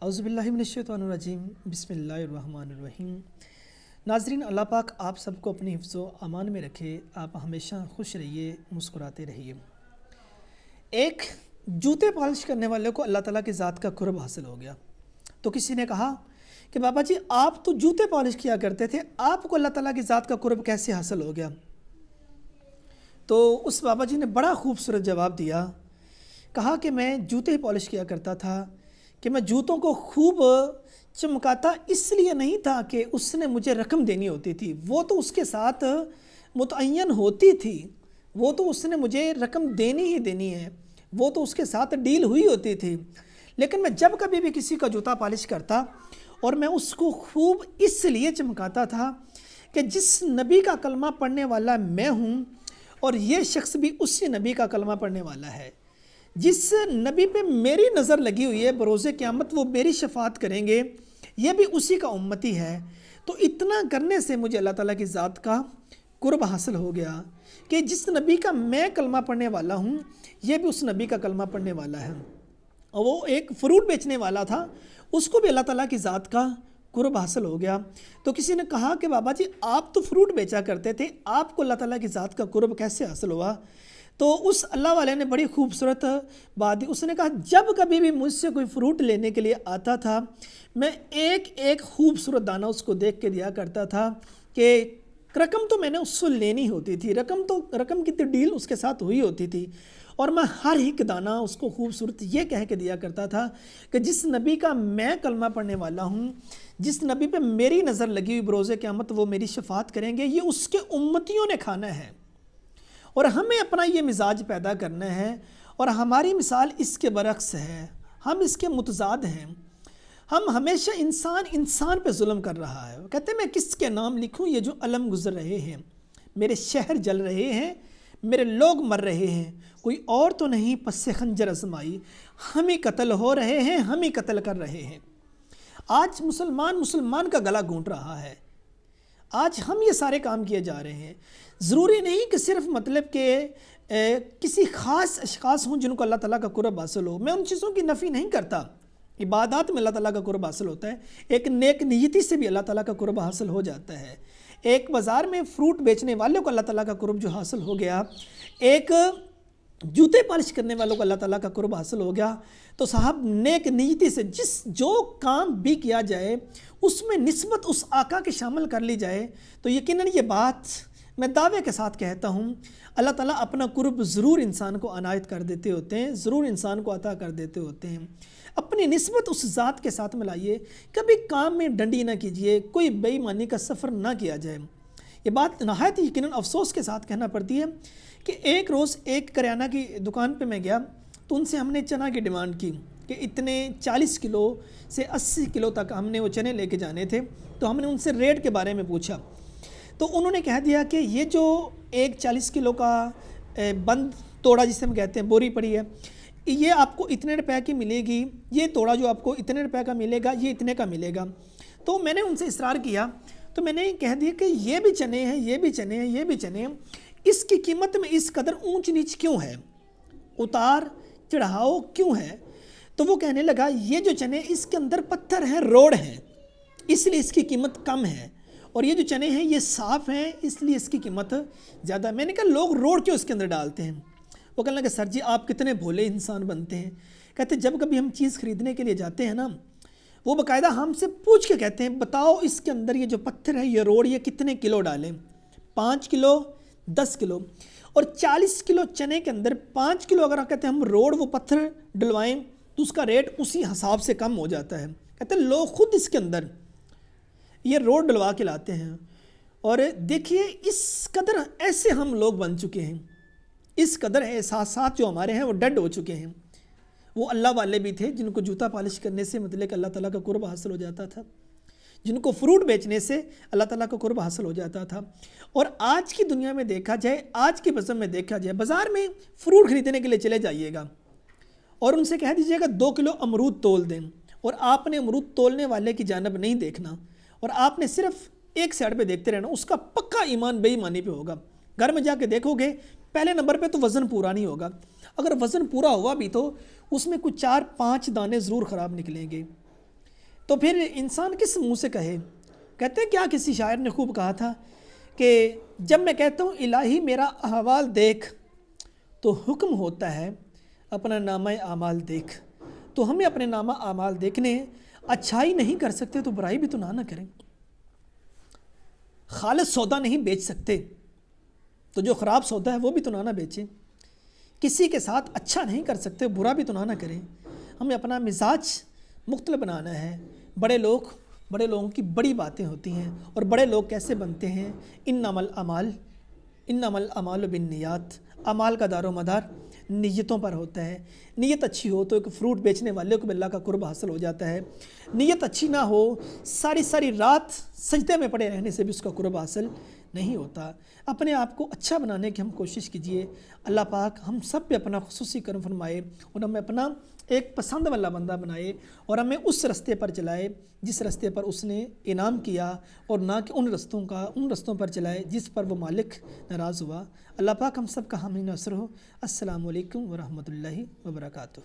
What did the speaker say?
اعوذ باللہ من الشیطان الرجیم بسم اللہ الرحمن الرحیم۔ ناظرین، اللہ پاک آپ سب کو اپنی حفظ و امان میں رکھے، آپ ہمیشہ خوش رہیے، مسکراتے رہیے۔ ایک جوتے پالش کرنے والے کو اللہ تعالیٰ کی ذات کا قرب حاصل ہو گیا، تو کسی نے کہا کہ بابا جی آپ تو جوتے پالش کیا کرتے تھے، آپ کو اللہ تعالیٰ کی ذات کا قرب کیسے حاصل ہو گیا؟ تو اس بابا جی نے بڑا خوبصورت جواب دیا، کہا کہ میں جوتے ہی پالش کیا کرتا تھا کہ میں جوتوں کو خوب چمکاتا اس لیے نہیں تھا کہ اس نے مجھے رقم دینی ہوتی تھی، وہ تو اس کے ساتھ متعین ہوتی تھی، وہ تو اس نے مجھے رقم دینی ہی دینی ہے، وہ تو اس کے ساتھ ڈیل ہوئی ہوتی تھی۔ لیکن میں جب کبھی بھی کسی کا جوتا پالش کرتا اور میں اس کو خوب اس لیے چمکاتا تھا کہ جس نبی کا کلمہ پڑھنے والا میں ہوں اور یہ شخص بھی اسی نبی کا کلمہ پڑھنے والا ہے، جس نبی پہ میری نظر لگی ہوئی ہے، بروز قیامت وہ میری شفاعت کریں گے، یہ بھی اسی کا امتی ہے۔ تو اتنا کرنے سے مجھے اللہ تعالیٰ کی ذات کا قرب حاصل ہو گیا کہ جس نبی کا میں کلمہ پڑھنے والا ہوں یہ بھی اس نبی کا کلمہ پڑھنے والا ہے۔ اور وہ ایک فروٹ بیچنے والا تھا، اس کو بھی اللہ تعالیٰ کی ذات کا قرب حاصل ہو گیا۔ تو کسی نے کہا کہ بابا جی آپ تو فروٹ بیچا کرتے تھے، آپ کو اللہ تعالیٰ کی ذات کا قرب کیسے حاصل ہوا؟ تو اس اللہ والے نے بڑی خوبصورت بات دی، اس نے کہا جب کبھی بھی مجھ سے کوئی فروٹ لینے کے لیے آتا تھا میں ایک ایک خوبصورت دانہ اس کو دیکھ کے دیا کرتا تھا کہ رقم تو میں نے اس سے لینی ہوتی تھی، رقم کی ڈیل اس کے ساتھ ہوئی ہوتی تھی، اور میں ہر ایک دانہ اس کو خوبصورت یہ کہہ کے دیا کرتا تھا کہ جس نبی کا میں کلمہ پڑھنے والا ہوں، جس نبی پہ میری نظر لگی ہوئی بروز قیامت وہ میری شفاعت کریں گے، یہ اس کے امتیوں نے کھانا ہے۔ اور ہمیں اپنا یہ مزاج پیدا کرنا ہے، اور ہماری مثال اس کے برعکس ہے، ہم اس کے متضاد ہیں۔ ہم ہمیشہ انسان پہ ظلم کر رہا ہے، وہ کہتے ہیں میں کس کے نام لکھوں، یہ جو علم گزر رہے ہیں، میرے شہر جل رہے ہیں، میرے لوگ مر رہے ہیں، کوئی اور تو نہیں پس خنجر ازمائی، ہم ہی قتل ہو رہے ہیں، ہم ہی قتل کر رہے ہیں۔ آج مسلمان کا گلا گھونٹ رہا ہے، آج ہم یہ سارے کام کیے جا رہے ہیں۔ ضروری نہیں کہ صرف مطلب کہ کسی خاص اشخاص ہوں جن کو اللہ تعالیٰ کا قرب حاصل ہو، میں ان چیزوں کی نفی نہیں کرتا، عبادات میں اللہ تعالیٰ کا قرب حاصل ہوتا ہے، ایک نیک نیتی سے بھی اللہ تعالیٰ کا قرب حاصل ہو جاتا ہے۔ ایک بازار میں فروٹ بیچنے والے کو اللہ تعالیٰ کا قرب جو حاصل ہو گیا، ایک جوتے پالش کرنے والوں کو اللہ تعالیٰ کا قرب حاصل ہو گیا، تو صاحب نیک نیتی سے جو کام بھی کیا جائے اس میں نسبت اس آقا کے شامل کر لی جائے تو یقیناً یہ بات میں دعوے کے ساتھ کہتا ہوں اللہ تعالیٰ اپنا قرب ضرور انسان کو عنایت کر دیتے ہوتے ہیں، ضرور انسان کو عطا کر دیتے ہوتے ہیں۔ اپنی نسبت اس ذات کے ساتھ ملائیے، کبھی کام میں ڈنڈی نہ کیجیے، کوئی بے ایمانی کا سفر نہ کیا جائے۔ یہ بات نہایت یقیناً افسوس کے ساتھ کہنا پڑتی ہے کہ ایک روز ایک کریانہ کی دکان پہ میں گیا تو ان سے ہم نے چنا کی ڈیمانڈ کی کہ اتنے 40 کلو سے 80 کلو تک ہم نے وہ چنے لے کے جانے تھے، تو ہم نے ان سے ریٹ کے بارے میں پوچھا تو انہوں نے کہہ دیا کہ یہ جو ایک 40 کلو کا بند توڑا جسے ہم کہتے ہیں بوری پڑی ہے، یہ آپ کو اتنے روپے کی ملے گی، یہ توڑا جو آپ کو اتنے روپے کا ملے گا، یہ اتنے کا ملے گا۔ تو میں نے ان سے اصرار کیا تو میں نے کہہ دیا کہ یہ بھی چنے ہیں، یہ بھی چنے ہیں، یہ بھی چنے ہیں، اس کی قیمت میں اس قدر اونچ نیچ کیوں ہے، اتار چڑھاؤ کیوں ہے؟ تو وہ کہنے لگا یہ جو چنے اس کے اندر پتھر ہیں، روڑ ہیں، اس لیے اس کی قیمت کم ہے، اور یہ جو چنے ہیں یہ صاف ہیں اس لیے اس کی قیمت زیادہ۔ میں نے کہا لوگ روڑ کیوں اس کے اندر ڈالتے ہیں؟ وہ کہنے لگا سر جی آپ کتنے بھولے انسان بنتے ہیں، کہتے جب کبھی ہم چیز خریدنے کے لیے جاتے ہیں نا، وہ باقاعدہ ہم سے پوچھ کے کہتے ہیں بتاؤ اس کے اندر یہ جو پتھر ہے یہ روڑ یہ کتنے کلو ڈالیں، 5 کلو 10 کلو، اور 40 کلو چنے کے اندر 5 کلو اگر کہتے ہیں ہم روڑ وہ پتھر ڈلوائیں تو اس کا ریٹ اسی حساب سے کم ہو جاتا ہے۔ کہتے ہیں لوگ خود اس کے اندر یہ روڑ ڈلوا کے لاتے ہیں، اور دیکھیے اس قدر ایسے ہم لوگ بن چکے ہیں، اس قدر احساسات جو ہمارے ہیں وہ ڈیڈ ہو چکے ہیں۔ وہ اللہ والے بھی تھے جن کو جوتا پالش کرنے سے متعلق اللہ تعالیٰ کا قرب حاصل ہو جاتا تھا، جن کو فروٹ بیچنے سے اللہ تعالیٰ کا قرب حاصل ہو جاتا تھا۔ اور آج کی دنیا میں دیکھا جائے، آج کی بزم میں دیکھا جائے، بازار میں فروٹ خریدنے کے لیے چلے جائیے گا اور ان سے کہہ دیجیے گا 2 کلو امرود تول دیں، اور آپ نے امرود تولنے والے کی جانب نہیں دیکھنا، اور آپ نے صرف ایک سائڈ پہ دیکھتے رہنا، اس کا پکا ایمان بے ایمانی پہ ہوگا۔ گھر میں جا کے دیکھو گے پہلے نمبر پہ تو وزن پورا نہیں ہوگا، اگر وزن پورا ہوا بھی تو اس میں کچھ 4-5 دانے ضرور خراب نکلیں گے، تو پھر انسان کس منہ سے کہے؟ کہتے ہیں کیا کسی شاعر نے خوب کہا تھا کہ جب میں کہتا ہوں الہی میرا احوال دیکھ تو حکم ہوتا ہے اپنا نامہ اعمال دیکھ. تو ہمیں اپنے نامہ اعمال دیکھنے ہیں. اچھائی نہیں کر سکتے تو برائی بھی تو نہ کریں. خالص سودا نہیں بیچ سکتے تو جو خراب سودا ہے وہ بھی تو نہ بیچیں. کسی کے ساتھ اچھا نہیں کر سکتے برا بھی تو نہ کریں. ہمیں اپنا مزاج مختلف بنانا ہے. بڑے لوگوں کی بڑی باتیں ہوتی ہیں. اور بڑے لوگ کیسے بنتے ہیں؟ انما الاعمال بالنیات. اعمال کا دار و مدار نیتوں پر ہوتا ہے. نیت اچھی ہو تو ایک فروٹ بیچنے والے کو بھی اللہ کا قرب حاصل ہو جاتا ہے. نیت اچھی نہ ہو ساری رات سجدے میں پڑے رہنے سے بھی اس کا قرب حاصل نہیں ہوتا. اپنے آپ کو اچھا بنانے کی ہم کوشش کیجئے. اللہ پاک ہم سب پہ اپنا خصوصی کرم فرمائے اور ہمیں اپنا ایک پسند والا بندہ بنائے اور ہمیں اس رستے پر چلائے جس رستے پر اس نے انعام کیا اور نہ کہ ان رستوں پر چلائے جس پر وہ مالک ناراض ہوا. اللہ پاک ہم سب کا حامی ناصر ہو. السلام علیکم ورحمۃ اللہ وبرکاتہ.